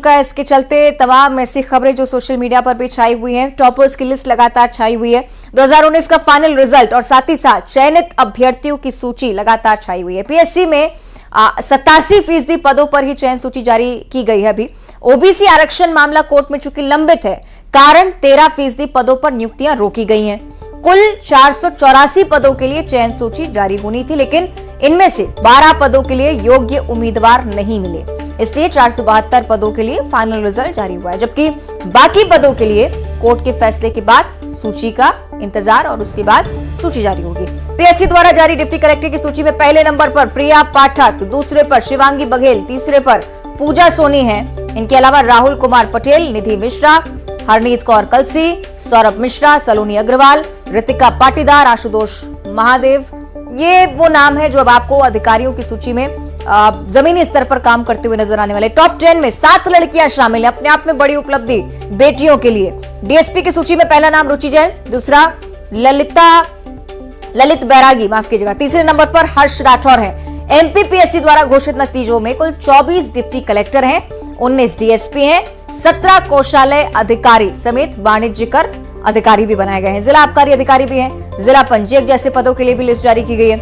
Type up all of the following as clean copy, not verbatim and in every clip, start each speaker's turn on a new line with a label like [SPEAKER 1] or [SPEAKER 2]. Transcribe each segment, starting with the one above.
[SPEAKER 1] चुका है। इसके चलते तमाम ऐसी खबरें जो सोशल मीडिया पर भी छाई हुई हैं, टॉपर्स की लिस्ट लगातार छाई हुई है, 2019 का फाइनल रिजल्ट और साथ ही साथ चयनित अभ्यर्थियों की सूची लगातार छाई हुई है। पीएससी में 87% पदों पर ही चयन सूची जारी की गई है। अभी ओबीसी आरक्षण मामला कोर्ट में चूंकि लंबित है, कारण 13% पदों पर नियुक्तियां रोकी गई हैं। कुल 484 पदों के लिए चयन सूची जारी होनी थी, लेकिन इनमें से 12 पदों के लिए योग्य उम्मीदवार नहीं मिले, इसलिए 472 पदों के लिए फाइनल रिजल्ट जारी हुआ है, जबकि बाकी पदों के लिए कोर्ट के फैसले के बाद सूची का इंतजार और उसके बाद सूची जारी होगी। पीएससी द्वारा जारी डिप्टी कलेक्टर की सूची में पहले नंबर पर प्रिया पाठक, दूसरे पर शिवांगी बघेल, तीसरे पर पूजा सोनी है। इनके अलावा राहुल कुमार पटेल, निधि मिश्रा, हरनीत कौर कलसी, सौरभ मिश्रा, सलोनी अग्रवाल, ऋतिका पाटीदार, आशुतोष महादेव, ये वो नाम है जो अब आपको अधिकारियों की सूची में जमीनी स्तर पर काम करते हुए नजर आने वाले। टॉप 10 में 7 लड़कियां शामिल हैं, अपने आप में बड़ी उपलब्धि बेटियों के लिए। डीएसपी की सूची में पहला नाम रुचि जैन, दूसरा ललित बैरागी, माफ कीजिएगा, तीसरे नंबर पर हर्ष राठौर है। एमपीपीएससी द्वारा घोषित नतीजों में कुल 24 डिप्टी कलेक्टर हैं, 19 डीएसपी हैं, 17 कोषालय अधिकारी समेत वाणिज्यकर अधिकारी भी बनाए गए हैं, जिला आबकारी अधिकारी भी हैं, जिला पंजीयक जैसे पदों के लिए भी लिस्ट जारी की गई है।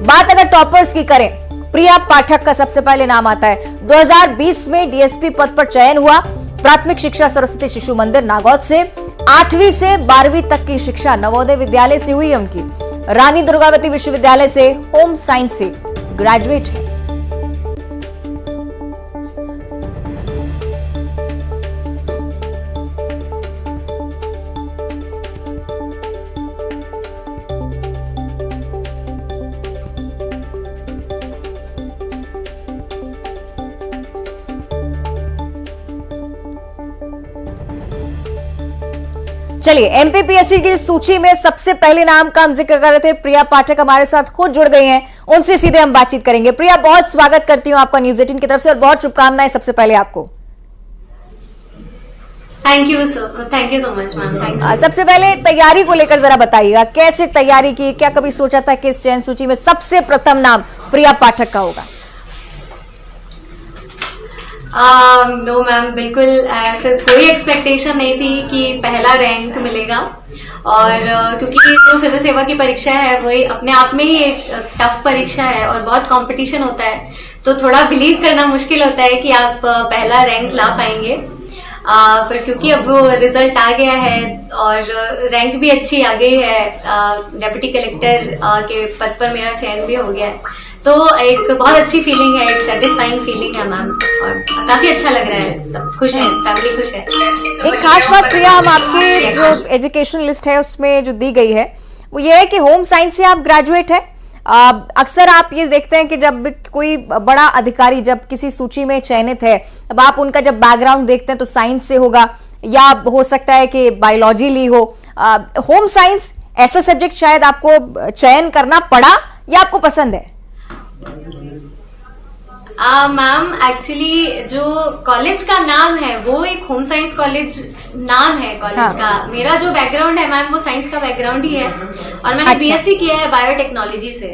[SPEAKER 1] बात अगर टॉपर्स की करें, प्रिया पाठक का सबसे पहले नाम आता है। 2020 में डीएसपी पद पर चयन हुआ। प्राथमिक शिक्षा सरस्वती शिशु मंदिर नागौद से, 8वीं से 12वीं तक की शिक्षा नवोदय विद्यालय से हुई है उनकी। रानी दुर्गावती विश्वविद्यालय से होम साइंस से ग्रेजुएट है। चलिए, एमपीपीएससी की सूची में सबसे पहले नाम का हम जिक्र कर रहे थे, प्रिया पाठक हमारे साथ खुद जुड़ गई हैं, उनसे सीधे हम बातचीत करेंगे। प्रिया, बहुत स्वागत करती हूं आपका न्यूज 18 की तरफ से और बहुत शुभकामनाएं सबसे पहले आपको।
[SPEAKER 2] Thank you so much ma'am, thank you.
[SPEAKER 1] सबसे पहले तैयारी को लेकर जरा बताइएगा, कैसे तैयारी की, क्या कभी सोचा था कि इस चयन सूची में सबसे प्रथम नाम प्रिया पाठक का होगा?
[SPEAKER 2] नो मैम, बिल्कुल ऐसे कोई एक्सपेक्टेशन नहीं थी कि पहला रैंक मिलेगा। और क्योंकि जो सिविल सेवा की परीक्षा है वही अपने आप में ही एक टफ परीक्षा है और बहुत कंपटीशन होता है, तो थोड़ा बिलीव करना मुश्किल होता है कि आप पहला रैंक ला पाएंगे। फिर क्योंकि अब वो रिजल्ट आ गया है और रैंक भी अच्छी आ गई है, डिप्टी कलेक्टर के पद पर मेरा चयन भी हो गया है, तो एक बहुत अच्छी फीलिंग है, एक सेटिस्फाइंग फीलिंग है मैम, और काफी अच्छा लग रहा है, सब खुश है, फैमिली खुश है।
[SPEAKER 1] एक खास बात प्रिया, हम आपकी जो एजुकेशन लिस्ट है उसमें जो दी गई है वो ये है कि होम साइंस से आप ग्रेजुएट है। अक्सर आप ये देखते हैं कि जब कोई बड़ा अधिकारी जब किसी सूची में चयनित है, अब आप उनका जब बैकग्राउंड देखते हैं तो साइंस से होगा या हो सकता है कि बायोलॉजी ली हो। होम साइंस ऐसा सब्जेक्ट शायद आपको चयन करना पड़ा या आपको पसंद है?
[SPEAKER 2] मैम, एक्चुअली जो कॉलेज का नाम है वो एक होम साइंस कॉलेज नाम है कॉलेज का। मेरा जो बैकग्राउंड है मैम वो साइंस का बैकग्राउंड ही है और मैंने बीएससी किया है बायोटेक्नोलॉजी से,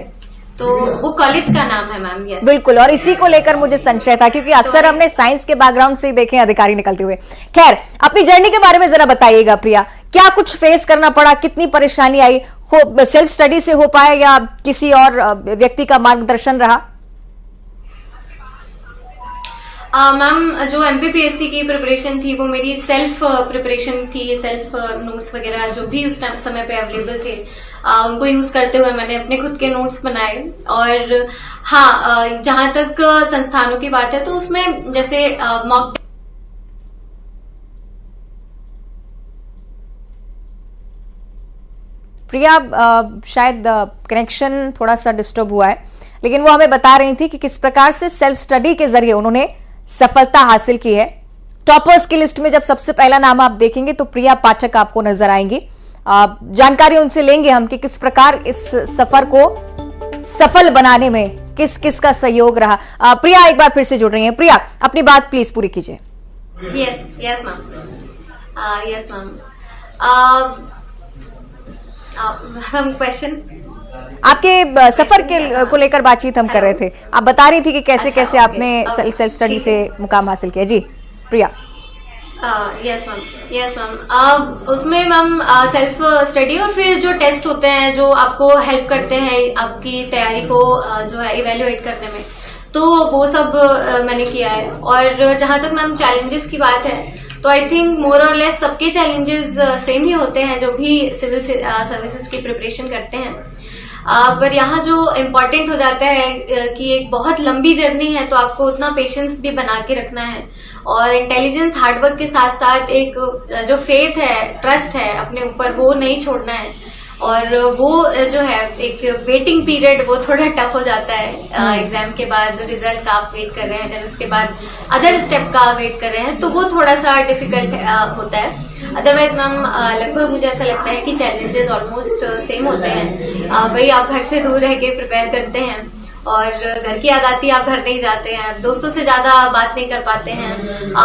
[SPEAKER 2] तो वो कॉलेज का नाम है मैम। यस,
[SPEAKER 1] बिल्कुल, और इसी को लेकर मुझे संशय था क्योंकि अक्सर हमने साइंस के बैकग्राउंड से देखे अधिकारी निकलते हुए। खैर, अपनी जर्नी के बारे में जरा बताइएगा प्रिया, क्या कुछ फेस करना पड़ा, कितनी परेशानी आई, सेल्फ स्टडी से हो पाया या किसी और व्यक्ति का मार्गदर्शन रहा?
[SPEAKER 2] मैम, जो एमपीपीएससी की प्रिपरेशन थी वो मेरी सेल्फ प्रिपरेशन थी, सेल्फ नोट्स वगैरह जो भी उस समय पे अवेलेबल थे उनको यूज करते हुए मैंने अपने खुद के नोट्स बनाए। और हाँ, जहां तक संस्थानों की बात है तो उसमें जैसे मॉक
[SPEAKER 1] प्रिया, शायद कनेक्शन थोड़ा सा डिस्टर्ब हुआ है, लेकिन वो हमें बता रही थी कि किस प्रकार से सेल्फ स्टडी के जरिए उन्होंने सफलता हासिल की है। टॉपर्स की लिस्ट में जब सबसे पहला नाम आप देखेंगे तो प्रिया पाठक आपको नजर आएंगी। जानकारी उनसे लेंगे हम कि किस प्रकार इस सफर को सफल बनाने में किस किस का सहयोग रहा। प्रिया एक बार फिर से जुड़ रही हैं। प्रिया, अपनी बात प्लीज पूरी कीजिए।
[SPEAKER 2] Yes ma'am, yes ma'am, question
[SPEAKER 1] आपके सफर के को लेकर बातचीत हम कर रहे थे। आप बता रही थी कि कैसे कैसे आपने सेल्फ स्टडी से मुकाम हासिल किया। जी प्रिया?
[SPEAKER 2] यस मैम, उसमें मैम सेल्फ स्टडी और फिर जो टेस्ट होते हैं जो आपको हेल्प करते हैं आपकी तैयारी को जो है इवेल्युएट करने में, तो वो सब मैंने किया है। और जहां तक मैम चैलेंजेस की बात है, तो आई थिंक मोर और लेस सबके चैलेंजेस सेम ही होते हैं जो भी सिविल सर्विसेज की प्रिपरेशन करते हैं। पर यहाँ जो इम्पोर्टेंट हो जाता है कि एक बहुत लंबी जर्नी है, तो आपको उतना पेशेंस भी बना के रखना है और इंटेलिजेंस हार्डवर्क के साथ साथ एक जो फेथ है, ट्रस्ट है अपने ऊपर, वो नहीं छोड़ना है। और वो जो है एक वेटिंग पीरियड वो थोड़ा टफ हो जाता है। एग्जाम के बाद रिजल्ट का आप वेट कर रहे हैं, देन उसके बाद अदर स्टेप का वेट कर रहे हैं, तो वो थोड़ा सा डिफिकल्ट होता है। अदरवाइज मैम लगभग मुझे ऐसा लगता है कि चैलेंजेस ऑलमोस्ट सेम होते हैं। वही आप घर से दूर रह के प्रिपेयर करते हैं और घर की याद आती है, आप घर नहीं जाते हैं, दोस्तों से ज्यादा बात नहीं कर पाते हैं,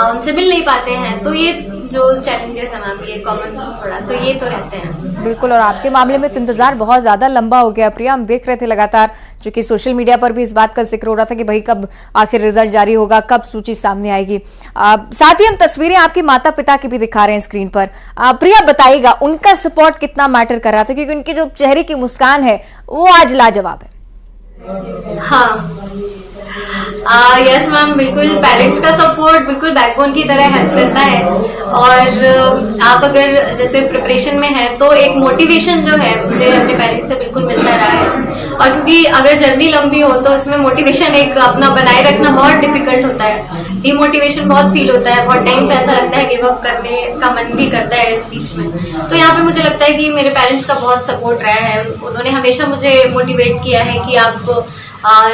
[SPEAKER 2] उनसे मिल नहीं पाते हैं, तो ये जो चैलेंजेस है मैम, ये कॉमन थोड़ा तो ये तो रहते हैं।
[SPEAKER 1] बिल्कुल, और आपके मामले में तो इंतजार बहुत ज्यादा लंबा हो गया प्रिया। हम देख रहे थे लगातार, चूंकि सोशल मीडिया पर भी इस बात का जिक्र हो रहा था कि भाई कब आखिर रिजल्ट जारी होगा, कब सूची सामने आएगी। साथ ही हम तस्वीरें आपके माता पिता की भी दिखा रहे हैं स्क्रीन पर। प्रिया बताइएगा, उनका सपोर्ट कितना मैटर कर रहा था, क्योंकि उनकी जो चेहरे की मुस्कान है वो आज लाजवाब है।
[SPEAKER 2] यस मैम, बिल्कुल पेरेंट्स का सपोर्ट बिल्कुल बैकबोन की तरह हेल्प करता है। और आप अगर जैसे प्रिपरेशन में है, तो एक मोटिवेशन जो है मुझे अपने पेरेंट्स से बिल्कुल मिलता रहा है। और क्योंकि अगर जर्नी लंबी हो तो इसमें मोटिवेशन एक अपना बनाए रखना बहुत डिफिकल्ट होता है, डिमोटिवेशन बहुत फील होता है, बहुत टाइम पे ऐसा लगता है गिव अप करने का मन भी करता है बीच में। तो यहाँ पे मुझे लगता है कि मेरे पेरेंट्स का बहुत सपोर्ट रहा है। उन्होंने हमेशा मुझे मोटिवेट किया है कि आप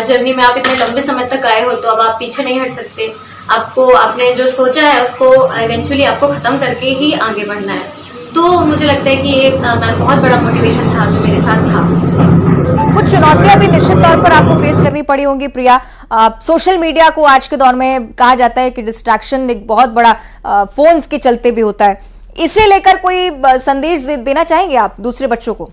[SPEAKER 2] जर्नी में आप इतने लंबे समय तक आए हो, तो अब आप पीछे नहीं हट सकते, आपको आपने जो सोचा है उसको इवेंचुअली आपको खत्म करके ही आगे बढ़ना है। तो मुझे लगता है कि ये बहुत बड़ा मोटिवेशन था जो मेरे साथ था।
[SPEAKER 1] कुछ चुनौतियां भी निश्चित तौर पर आपको फेस करनी पड़ी होंगी प्रिया। सोशल मीडिया को आज के दौर में कहा जाता है कि डिस्ट्रैक्शन एक बहुत बड़ा फोन्स के चलते भी होता है। इसे लेकर कोई संदेश देना चाहेंगे आप दूसरे बच्चों को?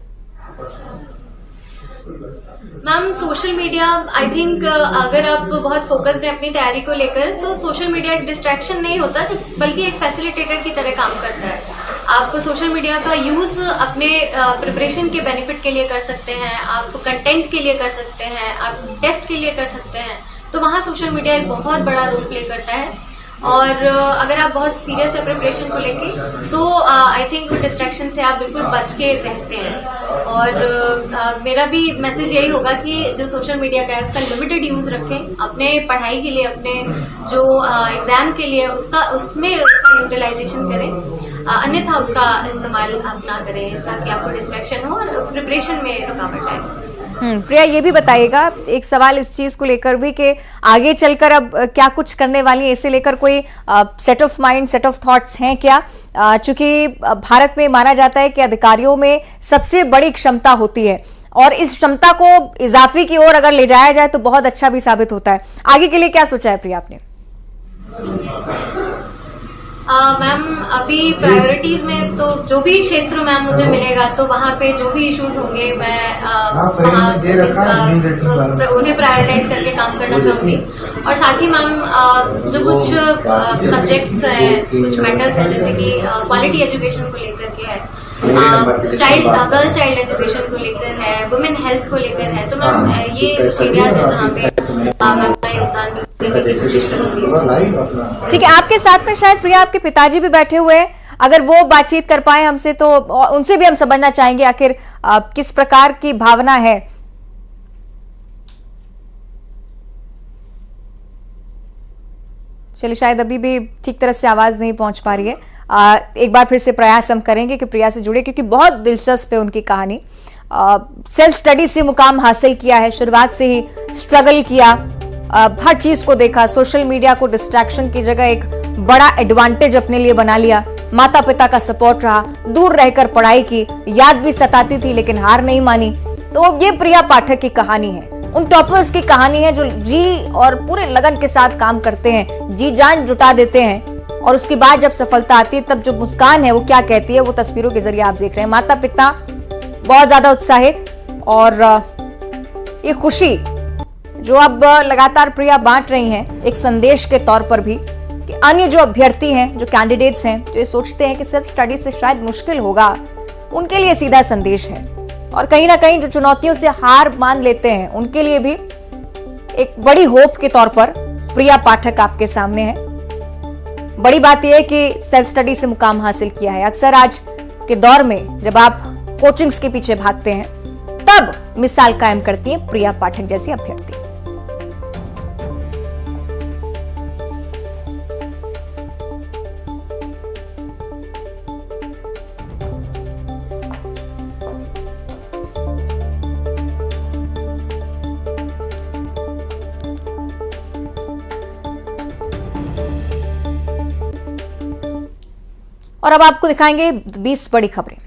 [SPEAKER 2] Ma'am social media I think अगर आप बहुत फोकस्ड है अपनी तैयारी को लेकर, तो सोशल मीडिया एक डिस्ट्रैक्शन नहीं होता, बल्कि एक फैसिलिटेटर की तरह काम करता है। आप सोशल मीडिया का यूज अपने प्रिपरेशन के बेनिफिट के लिए कर सकते हैं, आप कंटेंट के लिए कर सकते हैं, आप टेस्ट के लिए कर सकते हैं, तो वहाँ सोशल मीडिया एक बहुत बड़ा रोल प्ले करता है। और अगर आप बहुत सीरियस है प्रिपरेशन को लेके, तो आई थिंक डिस्ट्रैक्शन से आप बिल्कुल बच के रहते हैं। और मेरा भी मैसेज यही होगा कि जो सोशल मीडिया का है उसका लिमिटेड यूज रखें, अपने पढ़ाई के लिए, अपने जो एग्जाम के लिए उसमें उसका यूटिलाइजेशन करें, अन्यथा उसका इस्तेमाल आप ना करें ताकि आपको डिस्ट्रैक्शन हो और प्रिपरेशन में रुकावट आए।
[SPEAKER 1] प्रिया, ये भी बताइएगा, एक सवाल इस चीज को लेकर भी कि आगे चलकर अब क्या कुछ करने वाली है, इसे लेकर कोई set of mind, set of thoughts हैं क्या? चूंकि भारत में माना जाता है कि अधिकारियों में सबसे बड़ी क्षमता होती है और इस क्षमता को इजाफे की ओर अगर ले जाया जाए तो बहुत अच्छा भी साबित होता है। आगे के लिए क्या सोचा है प्रिया आपने?
[SPEAKER 2] मैम अभी प्रायोरिटीज में तो जो भी क्षेत्र मैम मुझे मिलेगा, तो वहाँ पे जो भी इश्यूज होंगे मैं उन्हें प्रायोरिटाइज करके काम करना चाहूंगी। और साथ ही मैम जो कुछ सब्जेक्ट्स हैं, कुछ मैटर्स हैं, जैसे कि क्वालिटी एजुकेशन को लेकर के है, गर्ल चाइल्ड एजुकेशन को लेकर है, वुमेन हेल्थ को लेकर है, तो मैम ये कुछ एरियाज है जहाँ पे मैं अपना योगदान देने की कोशिश करूंगी।
[SPEAKER 1] ठीक है, आपके साथ में शायद प्रिया आपके पिताजी भी बैठे हुए हैं, अगर वो बातचीत कर पाए हमसे तो उनसे भी हम समझना चाहेंगे आखिर किस प्रकार की भावना है। चलिए, शायद अभी भी ठीक तरह से आवाज नहीं पहुंच पा रही है। एक बार फिर से प्रयास हम करेंगे कि प्रिया से जुड़े, क्योंकि बहुत दिलचस्प है उनकी कहानी। सेल्फ स्टडी से मुकाम हासिल किया है, शुरुआत से ही स्ट्रगल किया, हर चीज को देखा, सोशल मीडिया को डिस्ट्रैक्शन की जगह एक बड़ा एडवांटेज अपने लिए बना लिया, माता पिता का सपोर्ट रहा, दूर रहकर पढ़ाई की, याद भी सताती थी लेकिन हार नहीं मानी। तो ये प्रिया पाठक की कहानी है, उन टॉपर्स की कहानी है जो जी और पूरे लगन के साथ काम करते हैं, जी जान जुटा देते हैं, और उसके बाद जब सफलता आती है तब जो मुस्कान है वो क्या कहती है, वो तस्वीरों के जरिए आप देख रहे हैं। माता पिता बहुत ज्यादा उत्साहित, और ये खुशी जो अब लगातार प्रिया बांट रही हैं एक संदेश के तौर पर भी, कि अन्य जो अभ्यर्थी हैं, जो कैंडिडेट्स हैं, जो ये सोचते हैं कि सेल्फ स्टडी से शायद मुश्किल होगा, उनके लिए सीधा संदेश है। और कहीं ना कहीं जो चुनौतियों से हार मान लेते हैं, उनके लिए भी एक बड़ी होप के तौर पर प्रिया पाठक आपके सामने है। बड़ी बात यह है कि सेल्फ स्टडी से मुकाम हासिल किया है। अक्सर आज के दौर में जब आप कोचिंग्स के पीछे भागते हैं, तब मिसाल कायम करती है प्रिया पाठक जैसी अभ्यर्थी। और अब आपको दिखाएंगे 20 बड़ी खबरें।